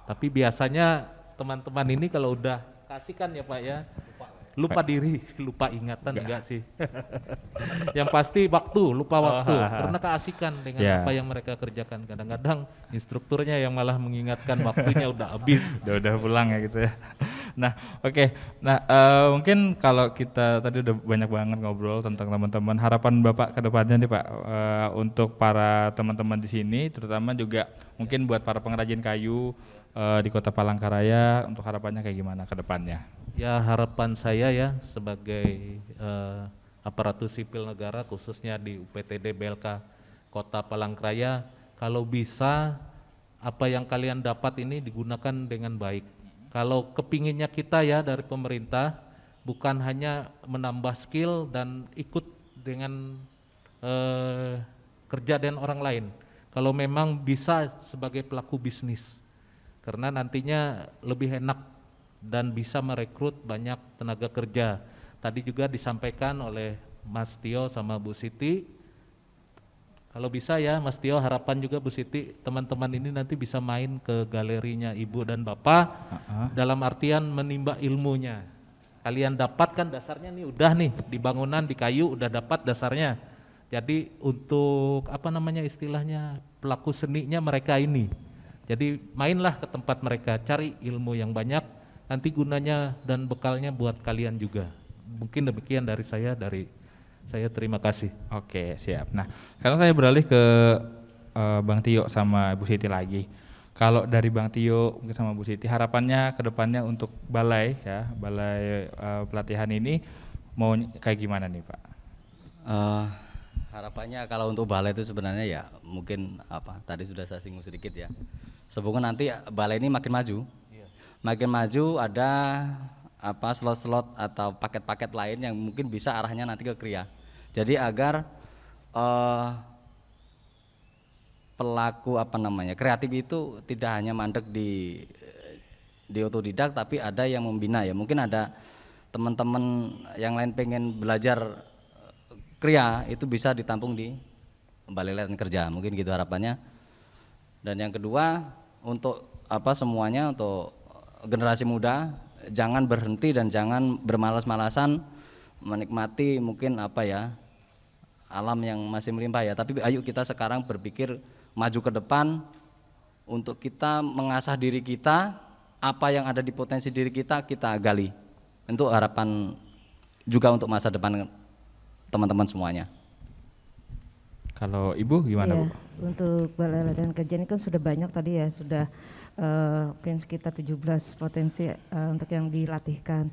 Tapi biasanya teman-teman ini kalau udah kasihkan ya Pak ya, lupa diri, lupa ingatan enggak sih. Yang pasti lupa waktu, karena keasikan dengan apa yang mereka kerjakan. Kadang-kadang instrukturnya yang malah mengingatkan waktunya udah habis. udah pulang ya gitu ya. Nah, Nah, mungkin kalau kita tadi udah banyak banget ngobrol tentang teman-teman, harapan Bapak ke depannya nih Pak, untuk para teman-teman di sini, terutama juga mungkin buat para pengrajin kayu di Kota Palangkaraya, untuk harapannya kayak gimana ke depannya? Ya, harapan saya ya sebagai aparatur sipil negara, khususnya di UPTD BLK Kota Palangkaraya, kalau bisa apa yang kalian dapat ini digunakan dengan baik. Kalau kepinginnya kita ya dari pemerintah, bukan hanya menambah skill dan ikut dengan kerja dengan orang lain. Kalau memang bisa sebagai pelaku bisnis, karena nantinya lebih enak dan bisa merekrut banyak tenaga kerja. Tadi juga disampaikan oleh Mas Tio sama Bu Siti. Kalau bisa ya Mas Tio, harapan juga Bu Siti, teman-teman ini nanti bisa main ke galerinya Ibu dan Bapak, dalam artian menimba ilmunya. Kalian dapatkan dasarnya nih, udah nih di bangunan, di kayu udah dapat dasarnya. Jadi untuk apa namanya istilahnya, pelaku seninya mereka ini. Jadi mainlah ke tempat mereka, cari ilmu yang banyak, nanti gunanya dan bekalnya buat kalian juga. Mungkin demikian dari saya terima kasih. Oke, siap. Nah, sekarang saya beralih ke Bang Tio sama Bu Siti lagi. Kalau dari Bang Tio mungkin sama Bu Siti, harapannya ke depannya untuk balai ya, balai pelatihan ini mau kayak gimana nih Pak? Harapannya kalau untuk balai itu sebenarnya ya mungkin tadi sudah saya singgung sedikit ya. Semoga nanti balai ini makin maju. Makin maju ada slot-slot atau paket-paket lain yang mungkin bisa arahnya nanti ke kriya. Jadi agar pelaku kreatif itu tidak hanya mandek di otodidak, tapi ada yang membina ya. Mungkin ada teman-teman yang lain pengen belajar kriya, itu bisa ditampung di Balai Latihan Kerja, mungkin gitu harapannya. Dan yang kedua untuk semuanya, untuk generasi muda, jangan berhenti dan jangan bermalas-malasan menikmati mungkin alam yang masih melimpah ya. Tapi ayo kita sekarang berpikir maju ke depan untuk kita mengasah diri kita, apa yang ada di potensi diri kita gali. Untuk harapan juga untuk masa depan teman-teman semuanya. Kalau Ibu gimana Bu? Untuk Balai Latihan Kerja ini kan sudah banyak tadi ya, sudah mungkin sekitar 17 potensi untuk yang dilatihkan.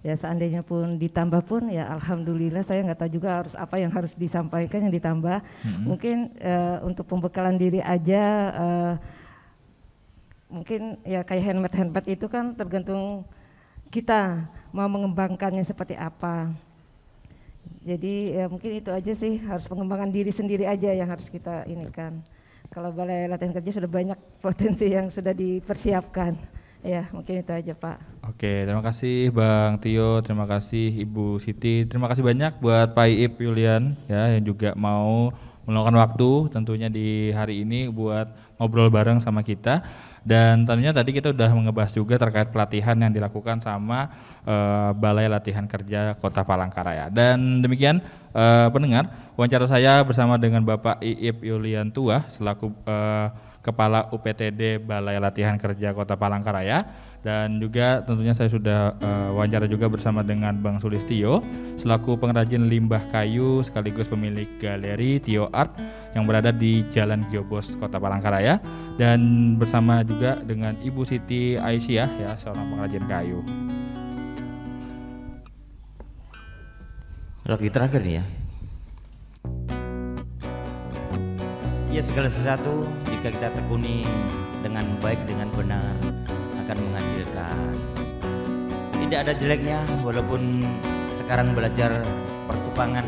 Ya seandainya pun ditambah pun ya alhamdulillah, saya nggak tahu juga apa yang harus disampaikan yang ditambah. Mungkin untuk pembekalan diri aja mungkin ya kayak handmade itu kan tergantung kita mau mengembangkannya seperti apa. Jadi ya mungkin itu aja sih, harus pengembangan diri sendiri aja yang harus kita inikan. Kalau Balai Latihan Kerja sudah banyak potensi yang sudah dipersiapkan. Ya mungkin itu aja Pak. Oke, terima kasih Bang Tio, terima kasih Ibu Siti, terima kasih banyak buat Pak Iip Yulian ya yang juga mau meluangkan waktu tentunya di hari ini buat ngobrol bareng sama kita. Dan tentunya tadi kita udah ngebahas juga terkait pelatihan yang dilakukan sama Balai Latihan Kerja Kota Palangkaraya. Dan demikian pendengar, wawancara saya bersama dengan Bapak Iip Yulian Tuah selaku Kepala UPTD Balai Latihan Kerja Kota Palangkaraya, dan juga tentunya saya sudah wawancara juga bersama dengan Bang Sulistio selaku pengrajin limbah kayu sekaligus pemilik galeri Tio Art yang berada di Jalan Giobos Kota Palangkaraya, dan bersama juga dengan Ibu Siti Aisyah ya, seorang pengrajin kayu. Lagi terakhir nih ya. Ya segala sesuatu jika kita tekuni dengan baik, dengan benar akan menghasilkan. Tidak ada jeleknya walaupun sekarang belajar pertukangan,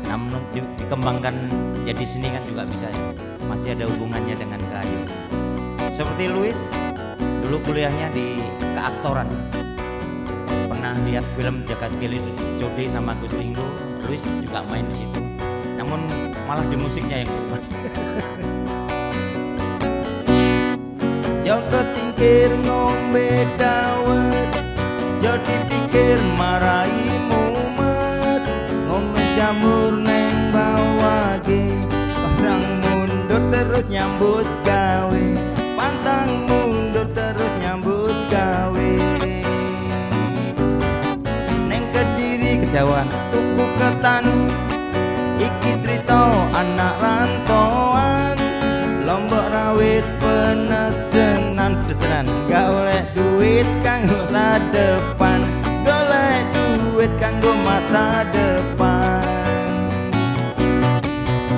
namun dikembangkan jadi seni kan juga bisa ya. Masih ada hubungannya dengan kayu. Seperti Louis dulu kuliahnya di keaktoran. Pernah lihat film Jagat Gili Jode sama Gus Ringo, Louis juga main di situ. Namun malah di musiknya yang berubah. Joko tingkir ngombe dawet, jadi pikir marai mumet, ngombe jamur neng bawage, pantang mundur terus nyambut gawe, pantang mundur terus nyambut gawe. Neng Kediri Kejauhan tuku ketan, iki cerita anak rantauan, Lombok rawit penes tenan gak oleh duit kanggo masa depan, golek duit kanggo masa depan.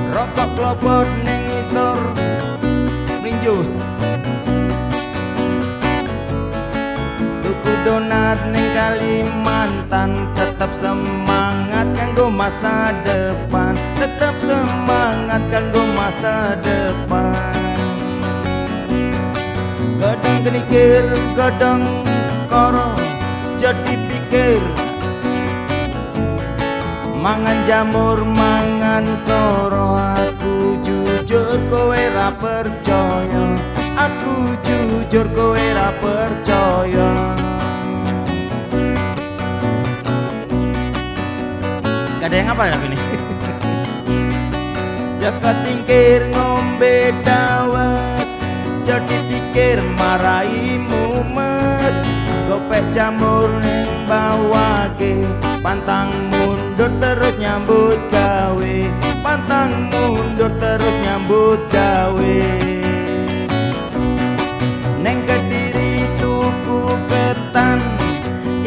Rokok klopot ning isor mlinjo, tuku donat ning Kalimantan, tetap semangat kanggo masa depan, tetap semangat kanggo masa depan. Godong kenikir, godong koro, jadi pikir mangan jamur mangan koro. Aku jujur kowe ra percaya, aku jujur kowe ra percaya. Gak ada yang apa lagu ini? Jaka tingkir ngombe dawet, jadi pikir marai mumet. Gopek jamur ning bawake, pantang mundur terus nyambut gawe, pantang mundur terus nyambut gawe. Neng Kediri tuku ketan,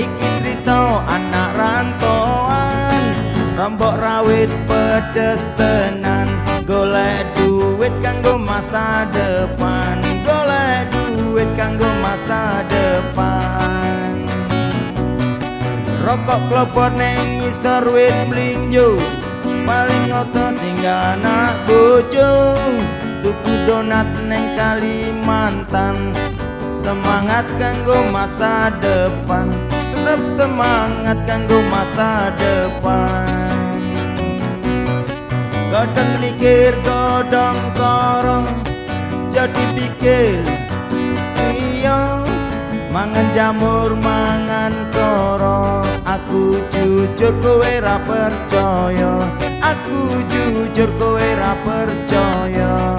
iki cerita anak rantoan. Rombok rawit pedes tenan, golek duit kanggo masa depan, golek duit kanggo masa depan. Rokok klopor neng ngisor wit mlinjo, paling ngotot tinggal anak bojo. Tuku donat neng Kalimantan, semangat kanggo masa depan, tetap semangat kanggo masa depan. Godong mikir godong koro, jadi pikir iya. Mangan jamur mangan koro, aku jujur kowe ra percaya, aku jujur kowe ra percaya.